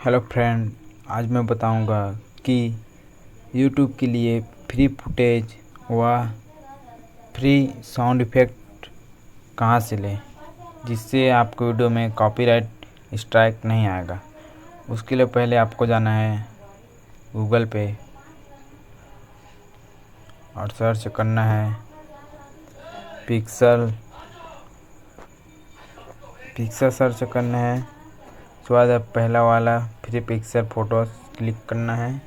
Hello friend, आज मैं बताऊंगा कि YouTube के लिए फ्री फुटेज व फ्री साउंड इफ़ेक्ट कहां से लें जिससे आपको वीडियो में कॉपीराइट स्ट्राइक नहीं आएगा। उसके लिए पहले आपको जाना है गूगल पे और सर्च करना है पिक्सल सर्च करना है। उसके बाद पहला वाला फ्री पिक्सल फ़ोटोज़ क्लिक करना है।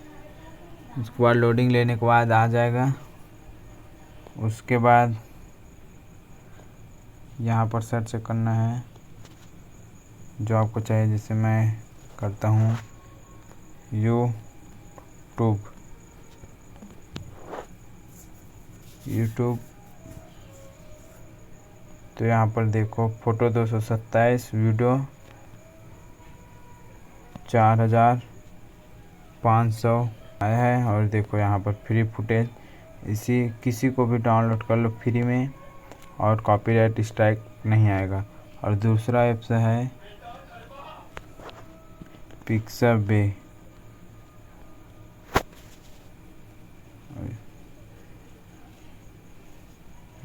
उसके बाद लोडिंग लेने के बाद आ जाएगा। उसके बाद यहाँ पर सर्च करना है जो आपको चाहिए, जैसे मैं करता हूँ यूट्यूब। तो यहाँ पर देखो फ़ोटो 227 वीडियो 4500 आया है। और देखो यहाँ पर फ्री फुटेज, इसी किसी को भी डाउनलोड कर लो फ्री में और कॉपीराइट स्ट्राइक नहीं आएगा। और दूसरा ऐप्स है पिक्साबे।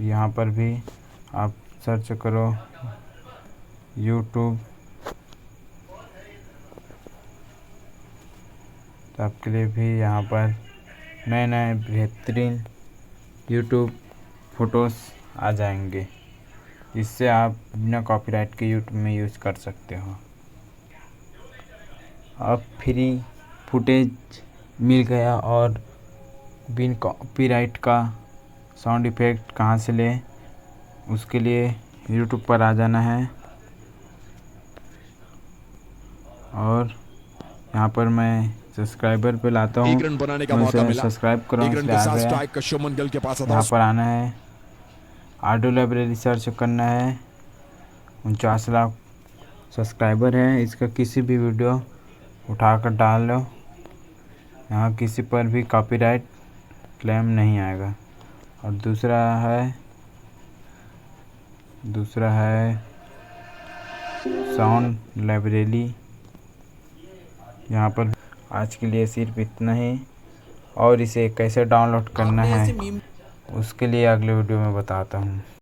यहाँ पर भी आप सर्च करो यूट्यूब, तो आपके लिए भी यहाँ पर नए नए बेहतरीन यूट्यूब फ़ोटोज़ आ जाएंगे, जिससे आप बिना कॉपीराइट के यूट्यूब में यूज़ कर सकते हो। अब फ्री फुटेज मिल गया और बिन कॉपीराइट का साउंड इफ़ेक्ट कहाँ से लें, उसके लिए यूट्यूब पर आ जाना है। और यहाँ पर मैं सब्सक्राइबर पे लाता हूँ, मैं उसे सब्सक्राइब कर रहा हूँ, इसलिए आ गया। यहाँ पर आना है, ऑडियो लाइब्रेरी सर्च करना है। 49 लाख सब्सक्राइबर है, इसका किसी भी वीडियो उठाकर डाल लो, यहाँ किसी पर भी कॉपीराइट क्लेम नहीं आएगा। और दूसरा है साउंड लाइब्रेरी। यहाँ पर आज के लिए सिर्फ इतना ही, और इसे कैसे डाउनलोड करना है उसके लिए अगले वीडियो में बताता हूँ।